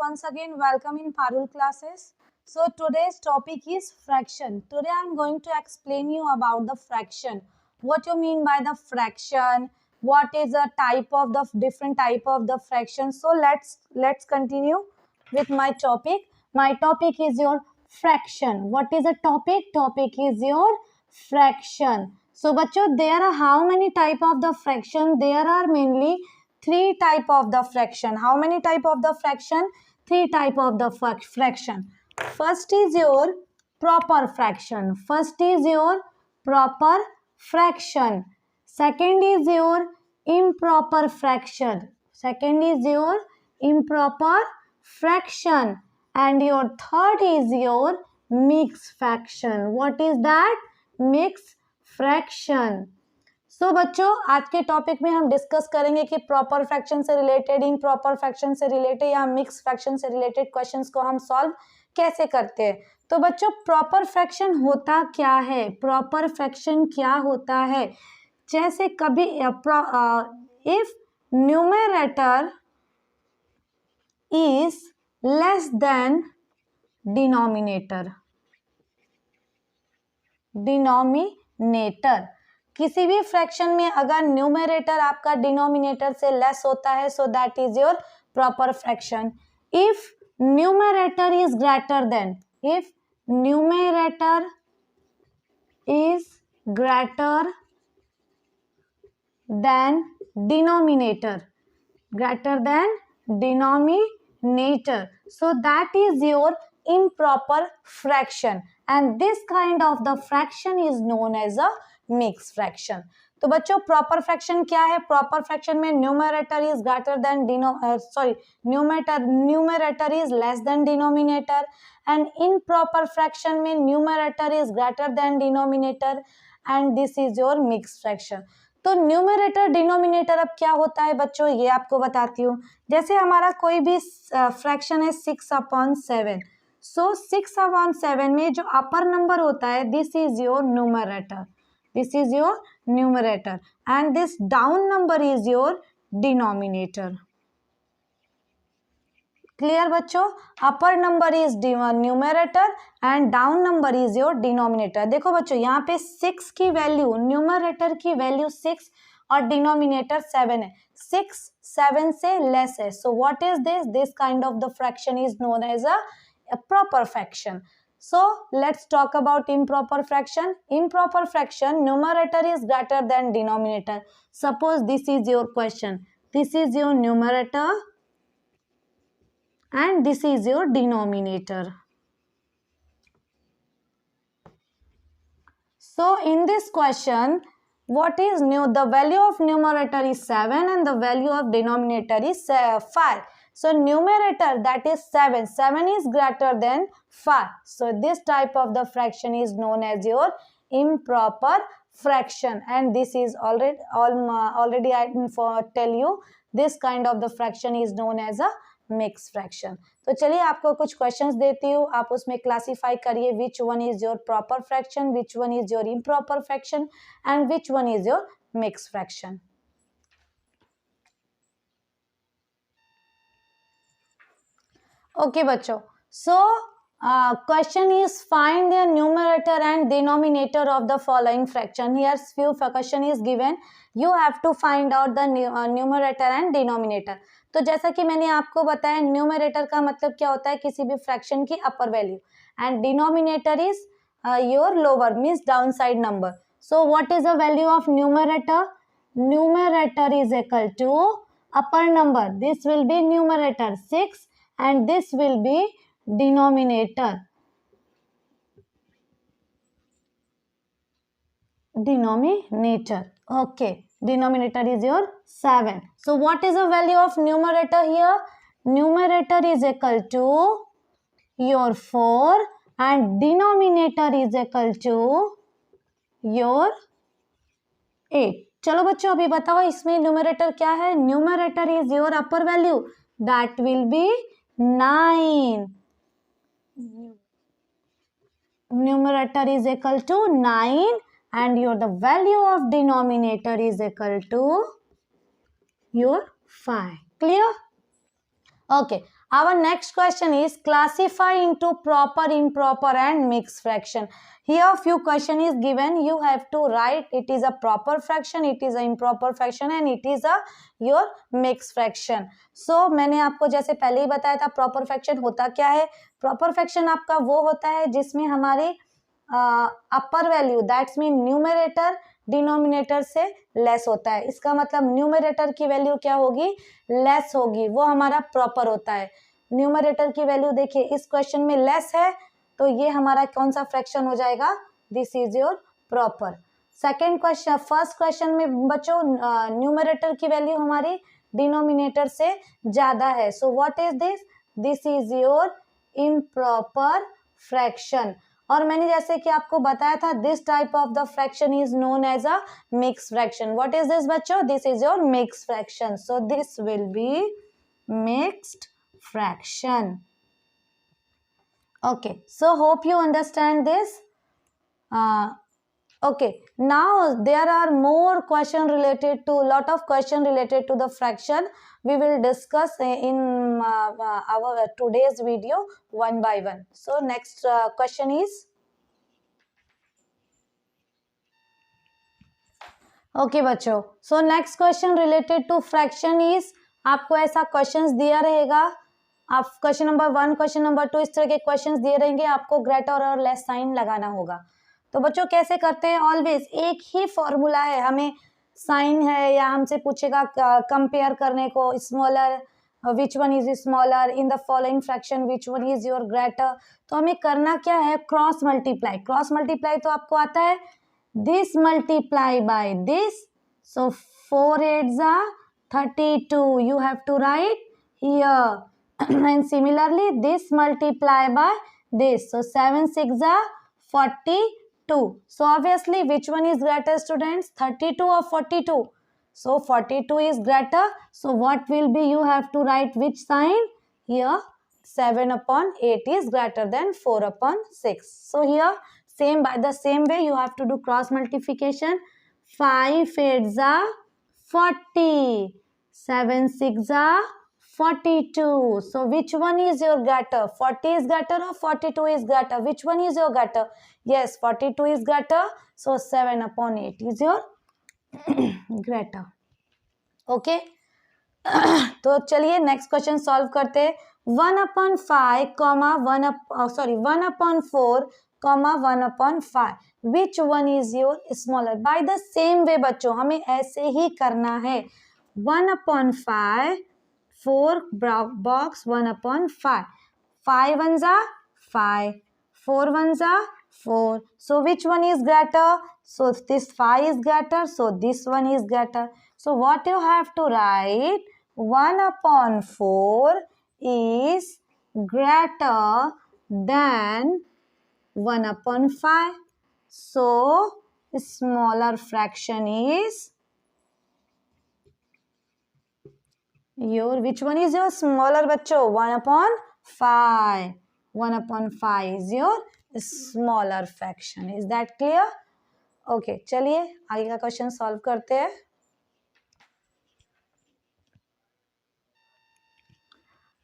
once again welcome in Parul classes. So today's topic is fraction. Today I am going to explain you about the fraction. What you mean by the fraction? What is a type of the different type of the fraction? So let's continue with my topic. My topic is your fraction. What is a topic? Topic is your fraction. So बच्चों, there are how many type of the fraction? There are mainly three type of the fraction. How many type of the fraction? Three type of the fraction. First is your proper fraction. First is your proper fraction. Second is your improper fraction. Second is your improper fraction. And your third is your mixed fraction. What is that? Mixed fraction. सो बच्चों, आज के topic में हम discuss करेंगे कि proper fraction से related, improper fraction से related या मिक्स फ्रैक्शन से रिलेटेड क्वेश्चंस को हम सॉल्व कैसे करते हैं. तो बच्चों, प्रॉपर फ्रैक्शन होता क्या है? प्रॉपर फ्रैक्शन क्या होता है? जैसे कभी if numerator is less than denominator. किसी भी फ्रैक्शन में अगर न्यूमरेटर आपका डिनोमिनेटर से लेस होता है, so that is your proper fraction. If numerator is greater then, if numerator is greater than denominator, greater than denominator, so that is your improper fraction, and this kind of the fraction is known as a mixed fraction. तो बच्चों, proper fraction क्या है? Proper fraction में numerator is greater than numerator is less than denominator, and improper fraction में numerator is greater than denominator, and this is your mixed fraction. तो numerator denominator अब क्या होता है बच्चों, ये आपको बताती हूँ. जैसे हमारा कोई भी फ्रैक्शन है 6/7. सो 6/7 में जो अपर नंबर होता है, this is your numerator, this is your numerator, and this down number is your denominator. Clear बच्चों? Upper number is numerator and down number is your denominator. देखो बच्चों, यहाँ पे 6 की वैल्यू, न्यूमरेटर की वैल्यू 6 और डिनोमिनेटर 7 है. 6 7 से लेस है. So what is this? This kind of the fraction is known as a proper fraction. So let's talk about improper fraction. Improper fraction, numerator is greater than denominator. Suppose this is your question. This is your numerator and this is your denominator. So in this question, what is new? The value of numerator is 7 and the value of denominator is 5. So numerator, that is 7. 7 is greater than 5. So this type of the fraction is known as your improper fraction, and this is already I tell you, this kind of the fraction is known as a mixed fraction. तो चलिए आपको कुछ questions देती हूँ, आप उसमें classify करिए which one is your proper fraction, which one is your improper fraction, and which one is your mixed fraction. Okay बच्चों, so question is find the numerator and denominator of the following fraction. Here few question is given, you have to find out the numerator and denominator. तो जैसा कि मैंने आपको बताया, numerator का मतलब क्या होता है? किसी भी फ्रैक्शन की upper value, and denominator is your lower, means down side number. So what is the value of numerator? Numerator is equal to upper number, this will be numerator 6 and this will be denominator. Okay, denominator is your 7. So what is the value of numerator here? Numerator is equal to your 4 and denominator is equal to your 8. चलो बच्चों, अभी बताओ इसमें numerator क्या है? Numerator is your upper value, that will be 9. Numerator is equal to 9 and the value of denominator is equal to your 5. Clear? Okay, our next question is classify into proper, improper and mixed fraction. Here few question is given, you have to write it is a proper fraction, it is a improper fraction and it is a your mixed fraction. So मैंने आपको जैसे पहले ही बताया था proper fraction होता क्या है. Proper fraction आपका वो होता है जिसमें हमारी अपर value that's mean numerator denominator से लेस होता है. इसका मतलब न्यूमरेटर की वैल्यू क्या होगी, लेस होगी, वो हमारा प्रॉपर होता है. न्यूमरेटर की वैल्यू देखिए इस क्वेश्चन में लेस है तो ये हमारा कौन सा फ्रैक्शन हो जाएगा, this is your proper. Second question, first question में बच्चों न्यूमरेटर की वैल्यू हमारी डिनोमिनेटर से ज्यादा है. So what is this, this is your improper fraction. और मैंने जैसे कि आपको बताया था this type of the fraction is known as a mix fraction. What is this बच्चों, this is your mix fraction. So this will be mixed fraction. Okay, so hope you understand this. Okay, now there are more question related to lot of question related to the fraction. We will discuss in our today's video one by one. So next question is, okay बच्चों, so next question related to fraction is, आपको ऐसा questions दिया रहेगा, आप question number 1, question number 2 इस तरह के questions दिए रहेंगे, आपको ग्रेटर और लेस साइन लगाना होगा. तो बच्चों कैसे करते हैं, ऑलवेज एक ही फॉर्मूला है, हमें साइन है या हमसे पूछेगा कंपेयर करने को, smaller which one is smaller in the following fraction, which one is your greater. तो हमें करना क्या है, क्रॉस मल्टीप्लाई. क्रॉस मल्टीप्लाई तो आपको आता है, this multiply by this. So 4 8s are 32, you have to write here. And similarly this multiply by this, so 7 6 are 42. So obviously which one is greater students, 32 or 42? So 42 is greater. So what will be, you have to write which sign here, 7 upon 8 is greater than 4 upon 6. So here same, by the same way you have to do cross multiplication. 5 8s are 40, 7 6 are 42. So which one is your greater, 40 is greater or 42 is greater, which one is your greater? Yes, 42 is greater. So 7 upon 8 is your greater. Okay. तो चलिए next question solve करते हैं. 1/5 comma 1 upon 4 comma 1/5, which one is your smaller. By the same way बच्चों हमें ऐसे ही करना है. 1/5, 4 box 1/5, 5 ones are 5, 4 ones are 4. So which one is greater? So this 5 is greater, so this one is greater. So what you have to write, 1/4 is greater than 1/5. So smaller fraction is your, which one is your smaller बच्चों, 1/5. 1/5 is your smaller fraction. Is that clear? Okay, चलिए आगे का question solve करते हैं.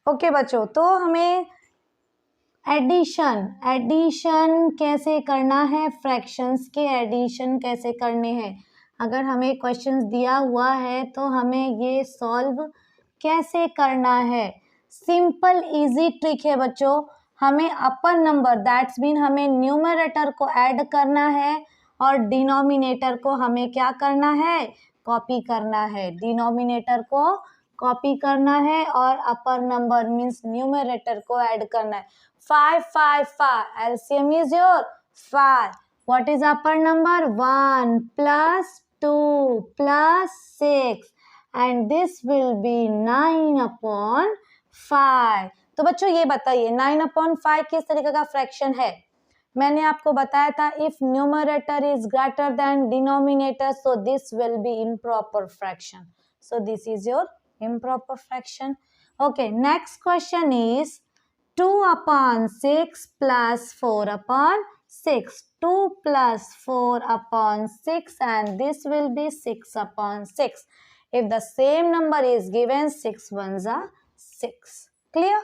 Okay बच्चों, तो हमें addition कैसे करना है, फ्रैक्शंस के एडिशन कैसे करने हैं. अगर हमें क्वेश्चंस दिया हुआ है तो हमें ये सॉल्व कैसे करना है. सिंपल इजी ट्रिक है बच्चों. हमें अपर नंबर दैट्स मीन हमें न्यूमरेटर को ऐड करना है और डिनोमिनेटर को हमें क्या करना है, कॉपी करना है. डिनोमिनेटर को कॉपी करना है और अपर नंबर मीन्स न्यूमरेटर को ऐड करना है. 5 5 5, LCM is your 5. What is upper number? 1 plus 2 plus 6 and this will be 9/5. तो बच्चों ये बताइए 9/5 किस तरीके का फ्रैक्शन है. मैंने आपको बताया था if numerator is greater than denominator so this will B improper fraction. So this is your improper fraction. Okay, next question is 2/6 plus 4/6. 2 plus 4/6 and this will be 6/6. If the same number is given, 6 ones are 6. Clear?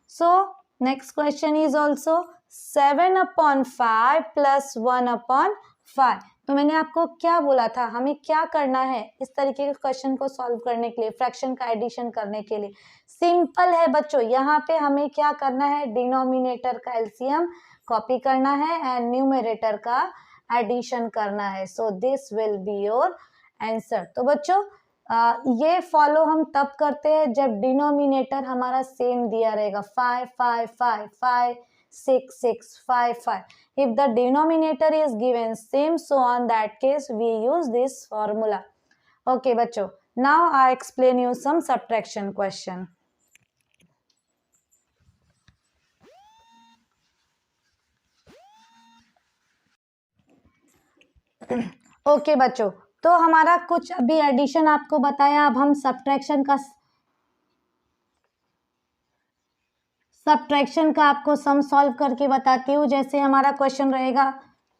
So next question is also 7/5 plus 1/5. तो मैंने आपको क्या बोला था, हमें क्या करना है इस तरीके के क्वेश्चन को सॉल्व करने के लिए, फ्रैक्शन का एडिशन करने के लिए? सिंपल है बच्चों, यहाँ पे हमें क्या करना है, डिनोमिनेटर का एलसीएम कॉपी करना है एंड न्यूमरेटर का एडिशन करना है. सो this will be your answer. तो बच्चों ये फॉलो हम तब करते हैं जब डिनोमिनेटर हमारा सेम दिया रहेगा, 5 5 5 5 6 6 5 5. If the denominator is given same, so on that case we use this formula. Okay बच्चों, now I explain you some subtraction question. Okay बच्चों, तो हमारा कुछ अभी एडिशन आपको बताया, अब हम सब्ट्रैक्शन आपको सम सॉल्व करके बताती हूँ. जैसे हमारा क्वेश्चन रहेगा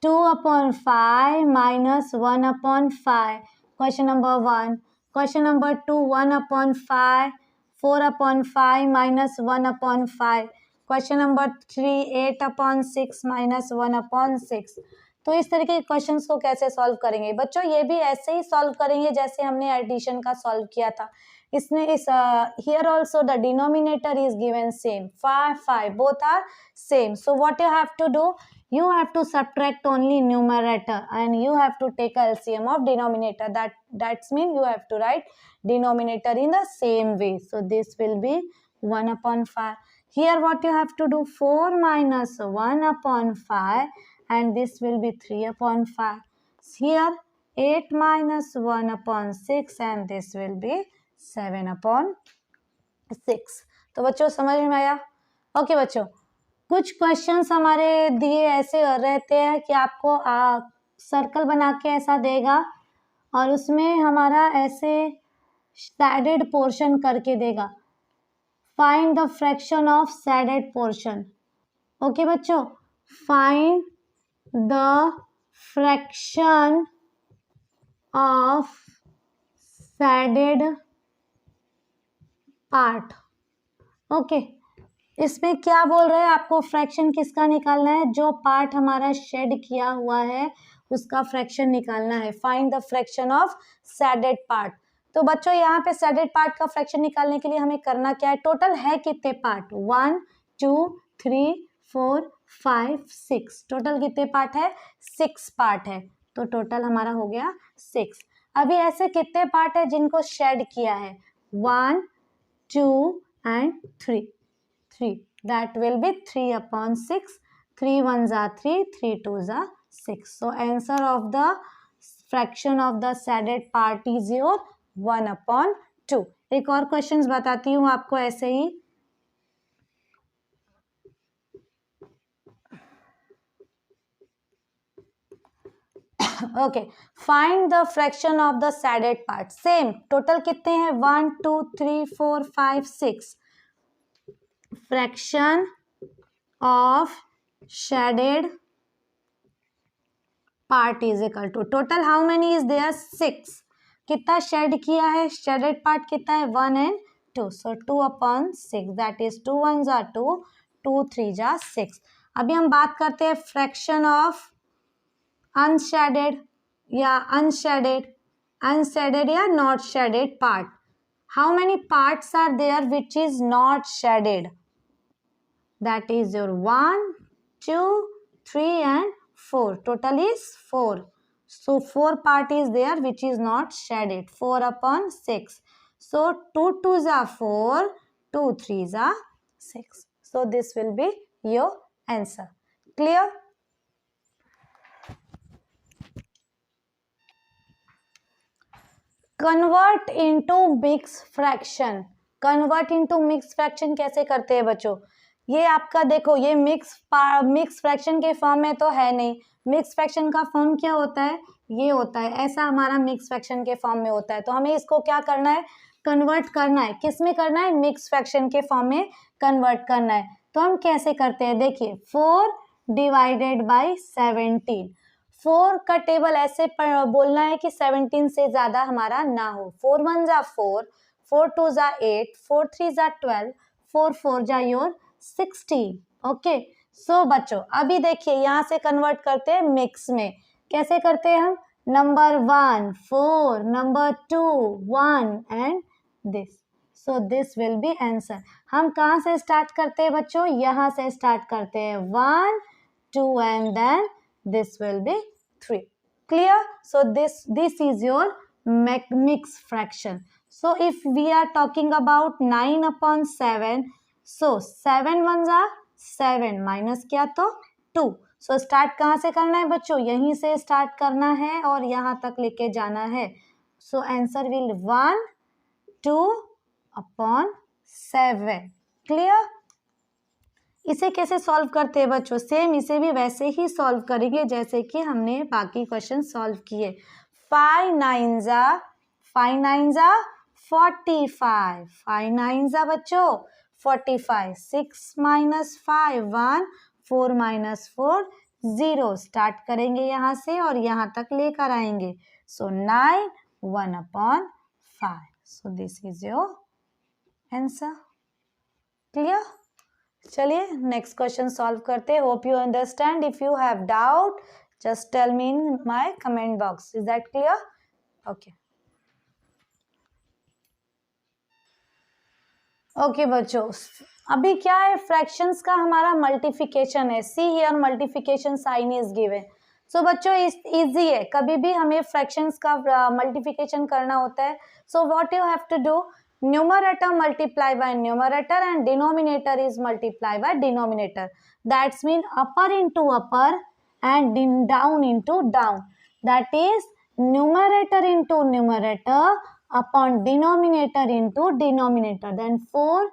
2/5 minus 1/5. Question number 1. Question number 2 1/5 4/5 minus 1/5. Question number 3 8/6 minus 1/6. तो इस तरीके के क्वेश्चंस को कैसे सॉल्व करेंगे बच्चों? ये भी ऐसे ही सॉल्व करेंगे जैसे हमने एडिशन का सॉल्व किया था. इसमें इस here also the denominator is given same, 5 5, both are same. So what you have to do, you have to subtract only numerator and you have to take LCM of denominator. That's mean you have to write denominator in the same way. So this will be 1/5. Here what you have to do, 4 minus 1/5 and this will be 3/5. Here 8 minus 1/6 and this will be 7/6. तो बच्चों समझ में आया? Okay बच्चों, कुछ questions हमारे दिए ऐसे रहते हैं कि आपको सर्कल बना के ऐसा देगा और उसमें हमारा ऐसे शेडेड पोर्शन करके देगा. Find the fraction of shaded portion. Okay बच्चों, find the fraction of shaded part. Okay, इसमें क्या बोल रहे हैं, आपको फ्रैक्शन किसका निकालना है? जो पार्ट हमारा शेड किया हुआ है उसका फ्रैक्शन निकालना है. Find the fraction of shaded part. तो बच्चों यहाँ पे शेडेड पार्ट का फ्रैक्शन निकालने के लिए हमें करना क्या है? टोटल है कितने पार्ट? 1 2 3 4 5 6. टोटल कितने पार्ट है? 6 पार्ट है. तो टोटल हमारा हो गया 6. अभी ऐसे कितने पार्ट है जिनको शेड किया है? 1 2 and 3. That will be 3/6. 3 1s are 3, 3 2s are 6. So answer of the fraction of the shaded part is your 1/2. एक और क्वेश्चंस बताती हूँ आपको ऐसे ही. Okay, find the fraction of the shaded part. Same total कितने हैं? 1 2 3 4 5 6. Fraction of shaded part is equal to total how many is there? 6. कितना शेड किया है? शेडेड पार्ट कितना है? 1 and 2. So 2/6. That is 2 1s are 2, 2 3s are 6. अभी हम बात करते हैं फ्रैक्शन ऑफ unshaded या unshaded या not shaded part. How many parts are there which is not shaded? That is your 1 2 3 and 4. Total is 4. So 4 part is there which is not shaded. 4/6. So 2 2s are 4, 2 3s are 6. So this will be your answer. Clear? Convert into mix fraction. Convert into mix fraction कैसे करते हैं बच्चों? ये आपका देखो, ये mix fraction के form में तो है नहीं. मिक्स फ्रैक्शन का फॉर्म क्या होता है? ये होता है, ऐसा हमारा मिक्स फ्रैक्शन के फॉर्म में होता है. तो हमें इसको क्या करना है? कन्वर्ट करना है. किस में करना है? मिक्स फ्रैक्शन के फॉर्म में कन्वर्ट करना है. तो हम कैसे करते हैं? देखिए, 4 डिवाइडेड बाई 17. 4 का टेबल ऐसे बोलना है कि 17 से ज्यादा हमारा ना हो. 4 1s are 4, 4 2s are 8, 4 3s are 12, 4 4 जा योर 16. ओके, सो बच्चों अभी देखिए यहाँ से कन्वर्ट करते हैं मिक्स में. कैसे करते हैं हम? Number 1 4, number 2 1 and this. So this will B answer. हम कहाँ से स्टार्ट करते हैं बच्चों? यहाँ से स्टार्ट करते हैं 1 2 and then this will be 3. Clear? So this is your mixed fraction. So if we are talking about 9 upon 7, so 7 ones are 7 minus क्या तो 2. So start कहाँ से करना है बच्चों? यहीं से start करना है और यहाँ तक लेके जाना है. So answer will 1 2 upon 7. Clear? इसे कैसे सॉल्व करते हैं बच्चों? सेम इसे भी वैसे ही सॉल्व करेंगे जैसे कि हमने बाकी क्वेश्चन सॉल्व किए. 5 9 जा 45. 5 9 जा बच्चों 45. 6 minus 5 1, 4 minus 4 0. स्टार्ट करेंगे यहाँ से और यहाँ तक लेकर आएंगे. So 9 1 upon 5. So this is your answer. Clear? चलिए नेक्स्ट क्वेश्चन सॉल्व करते हैं. Hope you understand. If you have doubt just tell me in my comment box. Is that clear? Okay okay बच्चों, अभी क्या है? फ्रैक्शंस का हमारा multiplication है. See here multiplication sign is given. So बच्चों इजी है. कभी भी हमें फ्रैक्शंस का मल्टीप्लिकेशन करना होता है. So what you have to do? Numerator multiply by numerator and denominator is multiply by denominator. That's mean upper into upper and down into down. That is numerator into numerator upon denominator into denominator. Then 4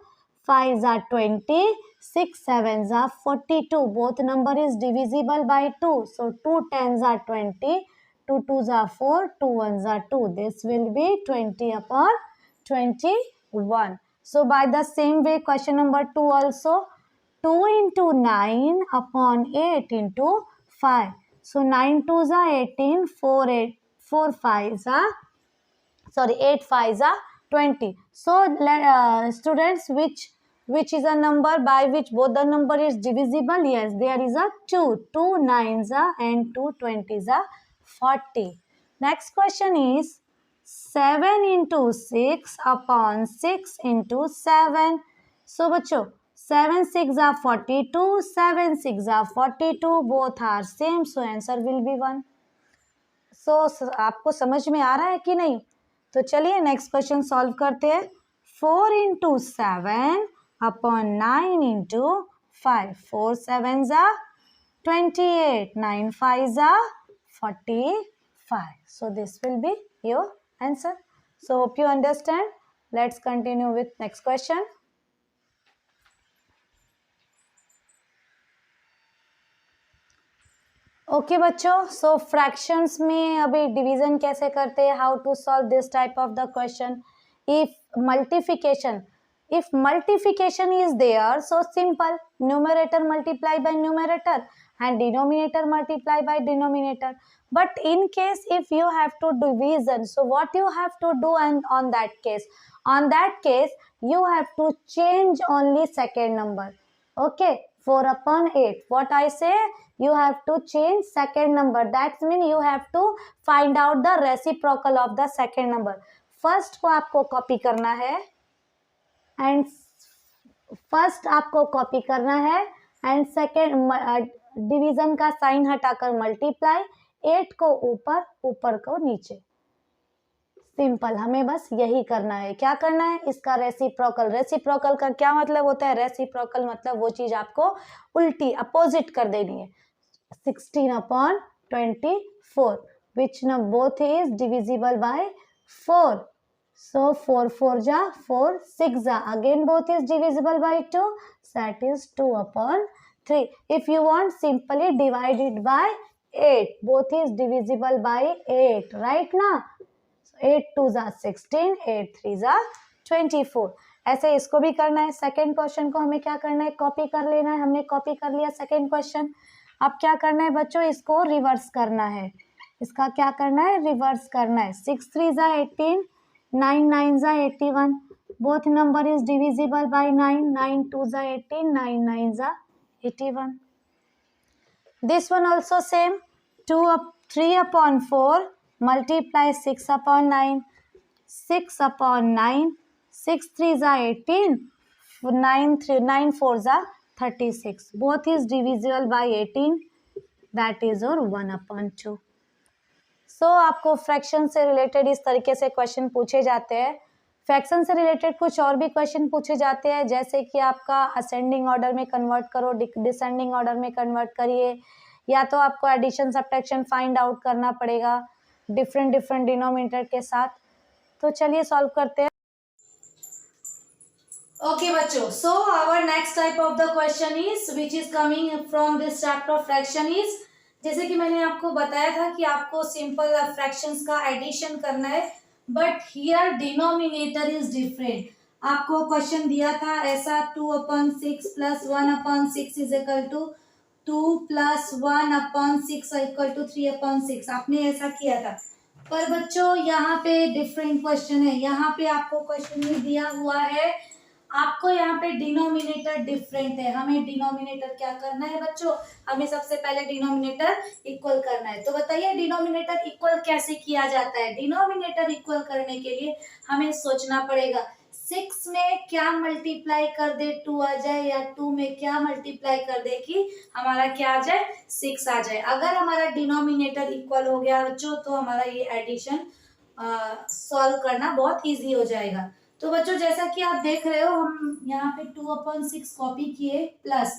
5s are 20, 6 7s are 42. Both number is divisible by 2. So 2 10s are 20, 2 2s are 4, 2 1s are 2. This will be 20 upon 21. So by the same way question number 2 also 2 into 9 upon 8 into 5. So 9 2s are 18, 4 5s are 8 5s are 20. So students, which is a number by which both the number is divisible? Yes, there is a 2 9s are and 2 20s are 40. Next question is 7 into 6 upon 6 into 7. So बच्चों 7 6 are 42, 7 6 are 42. Both are same. So answer will be 1. So आपको समझ में आ रहा है कि नहीं? तो चलिए नेक्स्ट क्वेश्चन सॉल्व करते हैं. 4 into 7 upon 9 into 5. 4 7s are 28, 9 5s are 45. So this will be your answer. So hope you understand. Let's continue with next question. Okay बच्चों, सो फ्रैक्शंस में अभी डिवीजन कैसे करते हैं? How to solve this type of the question. If multiplication is there, so simple. Numerator multiply by numerator and denominator multiply by denominator. But in case if you have to division, so what you have to do? And on that case you have to change only second number. Okay, 4 upon 8, what I say, you have to change second number. That means you have to find out the reciprocal of the second number. First को आपको copy करना है and second division का sign हटाकर multiply. 8 को ऊपर को नीचे. सिंपल, हमें बस यही करना है. क्या करना है? इसका रेसिप्रोकल का क्या मतलब होता है? रेसिप्रोकल मतलब वो चीज आपको उल्टी अपोजिट कर देनी है. 16 upon 24 which both is divisible by 4. So 4 4 ja 4, 6 ja again both is divisible by 2. So that is 2 upon 3. If you want, simply divide it by 8. Both is divisible by 8, right now? 8 2s are 16, 8 3s are 24. ऐसे इसको भी करना है. Second question को हमें क्या करना है? कॉपी कर लेना है. हमने कॉपी कर लिया सेकेंड क्वेश्चन. अब क्या करना है बच्चों? इसको रिवर्स करना है. इसका क्या करना है? रिवर्स करना है. 6 3s are 18, 9 9 जा 81. Both number is divisible by 9. 9 2 जा 18. 9 9 जा 81. This one also same. 3 upon 4 multiply 6 upon 9. 6 upon 9. 6 3 जा 18. 9 4 जा 36. Both is divisible by 18. That is your 1 upon 2. So आपको फ्रैक्शन से रिलेटेड इस तरीके से क्वेश्चन पूछे जाते हैं. फ्रैक्शन से रिलेटेड कुछ और भी क्वेश्चन पूछे जाते हैं, जैसे कि आपका असेंडिंग ऑर्डर में कन्वर्ट करो, डिसेंडिंग ऑर्डर में कन्वर्ट करिए, या तो आपको एडिशन सब्ट्रैक्शन फाइंड आउट करना पड़ेगा डिफरेंट डिनोमिनेटर के साथ. तो चलिए सॉल्व करते हैं. ओके बच्चों, so our next type of the question is which is coming from this chapter of fraction is, जैसे कि मैंने आपको बताया था कि आपको सिंपल फ्रैक्शंस का एडिशन करना है, but here denominator is different. आपको क्वेश्चन दिया था ऐसा 2/6 plus 1/6 is equal to 2 plus 1/6 equal to 3/6. आपने ऐसा किया था, पर बच्चों यहाँ पे डिफरेंट क्वेश्चन है. यहाँ पे आपको क्वेश्चन ये दिया हुआ है, आपको यहाँ पे डिनोमिनेटर डिफरेंट है. हमें डिनोमिनेटर क्या करना है बच्चों, हमें सबसे पहले डिनोमिनेटर इक्वल करना है. तो बताइए डिनोमिनेटर इक्वल कैसे किया जाता है. डिनोमिनेटर इक्वल करने के लिए हमें सोचना पड़ेगा 6 में क्या मल्टीप्लाई कर दे 2 आ जाए, या 2 में क्या मल्टीप्लाई कर दे कि हमारा क्या आ जाए 6 आ जाए. अगर हमारा डिनोमिनेटर इक्वल हो गया बच्चों, तो हमारा ये एडिशन सॉल्व करना बहुत ईजी हो जाएगा. तो बच्चों जैसा कि आप देख रहे हो, हम यहाँ पे 2/6 कॉपी किए, प्लस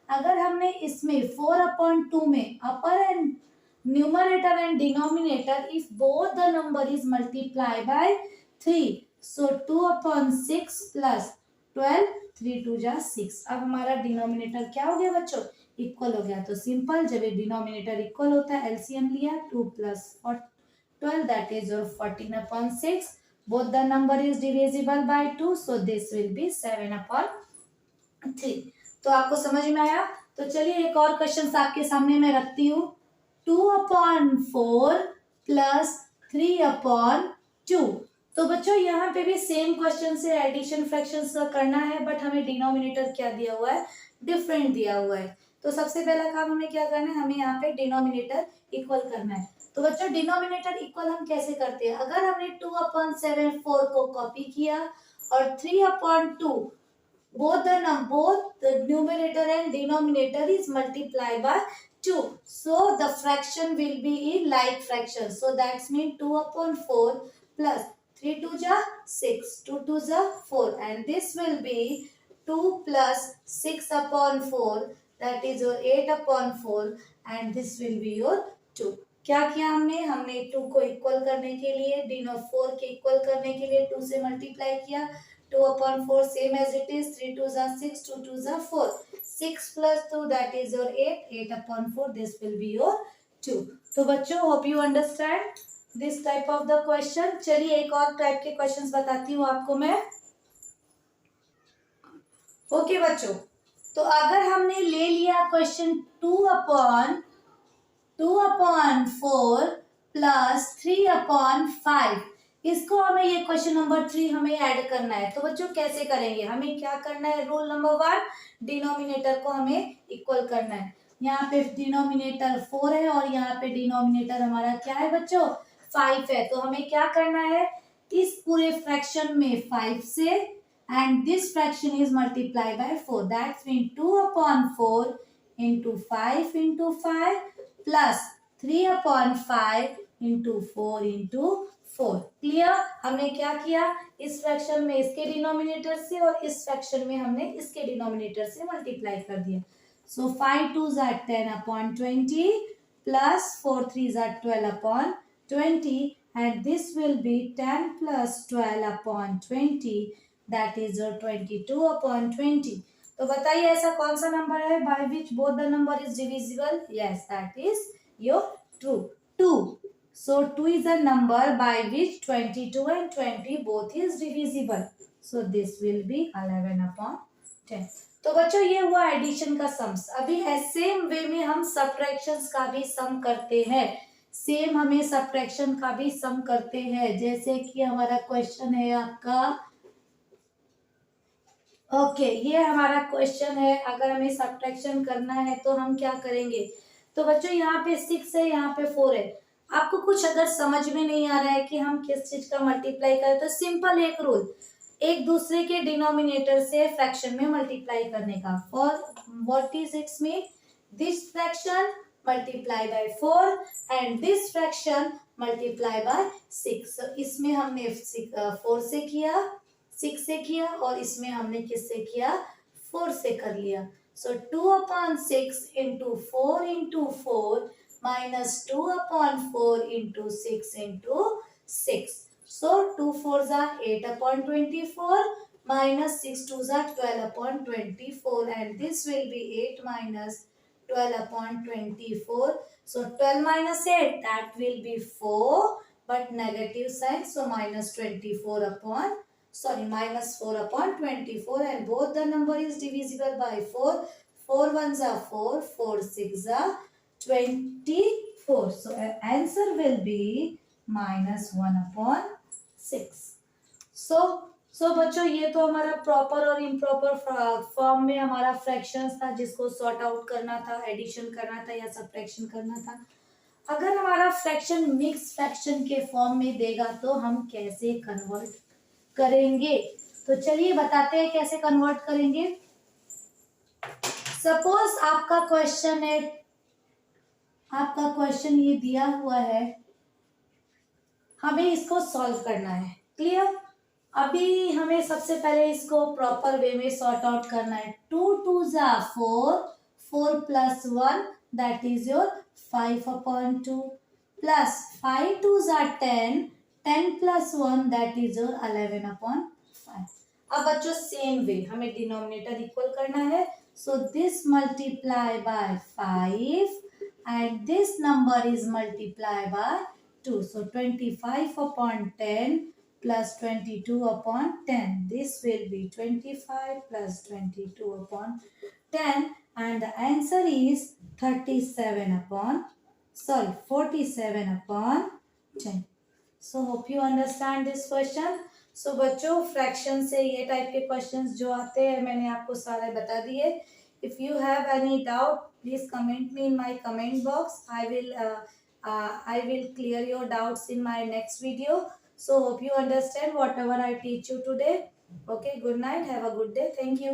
अगर हमने इसमें 4/2 में upper and numerator and denominator if both the number is multiply by 3, so 2/6 plus 12, 3 2 जा 6. अब हमारा डिनोमिनेटर क्या हो गया बच्चों, इक्वल हो गया. तो सिंपल, जब ये डिनोमिनेटर इक्वल होता है एलसीएम लिया, 2 plus 12 that is your 14/6. Both the number is divisible by 2, so this will be 7/3. तो आपको समझ में आया. तो चलिए एक और क्वेश्चन आपके सामने मैं रखती हूँ. 2/4 प्लस 3/2. तो बच्चों यहाँ पे भी सेम क्वेश्चन से एडिशन फ्रैक्शंस का करना है, बट हमें डिनोमिनेटर क्या दिया हुआ है, डिफरेंट दिया हुआ है. तो सबसे पहला काम हमें क्या करना है, हमें यहाँ पे डिनोमिनेटर इक्वल करना है. तो बच्चों डिनोमिनेटर इक्वल हम कैसे करते हैं, अगर हमने 2/7 4 को कॉपी किया और 3/2 both the numerator and denominator is multiplied by 2, so the fraction will be in like fraction. So that's mean 2/4 plus 3 2 जा 6, 2 2 जा 4, and this will be 2 plus 6/4, that is your 8/4, and this will be your 2. क्या किया हमने 2 को equal करने के लिए 4 के इक्वल करने के लिए 2 से मल्टीप्लाई किया. 2/4 सेम एज इट इज, 3 2 जा 6, 2 2 जा 4, 6 plus 2 that is your 8, 8/4 this will be your 2. तो बच्चों hope you understand this type of the question. चलिए एक और टाइप के क्वेश्चंस बताती हूँ आपको मैं. ओके बच्चों, तो अगर हमने ले लिया क्वेश्चन 2/4 प्लस 3/5, इसको हमें ये क्वेश्चन नंबर 3 हमें ऐड करना है. तो बच्चों कैसे करेंगे, हमें क्या करना है, रूल नंबर 1, डिनोमिनेटर को हमें इक्वल करना है. यहाँ पे डिनोमिनेटर 4 है और यहाँ पे डिनोमिनेटर हमारा क्या है बच्चों 5 है. तो हमें क्या करना है, इस पूरे फ्रैक्शन में 5 से, and this fraction is multiply bye 4, that's mean 2/4 into 5 into 5 plus 3/5 into 4 into 4. Clear. हमने क्या किया, इस फ्रैक्शन में इसके डिनोमिनेटर से और इस फ्रैक्शन में हमने इसके डिनोमिनेटर से मल्टीप्लाई कर दिया. सो 5 2s are 10/20 plus 4 3s are 12/20, and this will be 10 plus 12/20, that is your 22/20. तो बताइए ऐसा कौन सा नंबर है by which both the number is divisible. Yes, that is your true 2. So 2 is a number by which 22 and 20 both is divisible. So this will be 11/10. तो बच्चों ये हुआ एडिशन का सम्स. अभी सेम वे में हम subtractions का भी सम करते हैं. सेम हमें सब्ट्रैक्शन का भी सम करते हैं, जैसे कि हमारा क्वेश्चन है आपका, ओके ये हमारा क्वेश्चन है, अगर हमें सब्ट्रैक्शन करना है तो हम क्या करेंगे। तो बच्चों यहाँ पे 6 है, यहाँ पे 4 है। आपको कुछ अगर समझ में नहीं आ रहा है कि हम किस चीज का मल्टीप्लाई करें, तो सिंपल एक रूल, एक दूसरे के डिनोमिनेटर से फ्रैक्शन में मल्टीप्लाई करने का। For what is it's mean, this fraction multiply by 4 and this fraction multiply by 6। so, इसमें हमने 4 से किया, 6 से किया, और इसमें हमने किससे किया, 4 से कर लिया। सो 2/6 into 4 into 4 minus 2/4 into 6 into 6। So 2 4s are 8/24 minus 6 2s are 12/24, and this will be 8 minus 12/24. So 12 minus 8, that will be 4, but negative sign, so minus 4/24, and both the number is divisible by 4. 4 ones are 4, 4 6 are 24. So answer will be minus 1/6. सो बच्चों ये तो हमारा proper और improper form में हमारा fractions था, जिसको sort out करना था, एडिशन करना था या सब्ट्रैक्शन करना था। अगर हमारा फ्रैक्शन मिक्स फ्रैक्शन के फॉर्म में देगा तो हम कैसे कन्वर्ट करेंगे। तो चलिए बताते हैं कैसे कन्वर्ट करेंगे। सपोज आपका क्वेश्चन है, आपका क्वेश्चन ये दिया हुआ है, हमें इसको सॉल्व करना है। क्लियर। अभी हमें सबसे पहले इसको प्रॉपर वे में सॉर्ट आउट करना है। 2 2s are 4, 4 plus 1 that is your 5/2 plus 5 2s are 10, 10 plus 1 that is your 11/5। अब बच्चों सेम वे हमें डिनोमिनेटर इक्वल करना है। So this multiply by 5 and this number is multiplied by 2. So 25/10 plus 22/10. This will be 25 plus 22/10, and the answer is 47/10. So hope you understand this question. So बच्चों fraction से ये type के questions जो आते हैं मैंने आपको सारे बता दिए। If you have any doubt, please comment me in my comment box. I will clear your doubts in my next video. So hope you understand whatever I teach you today. Okay, good night. Have a good day. Thank you.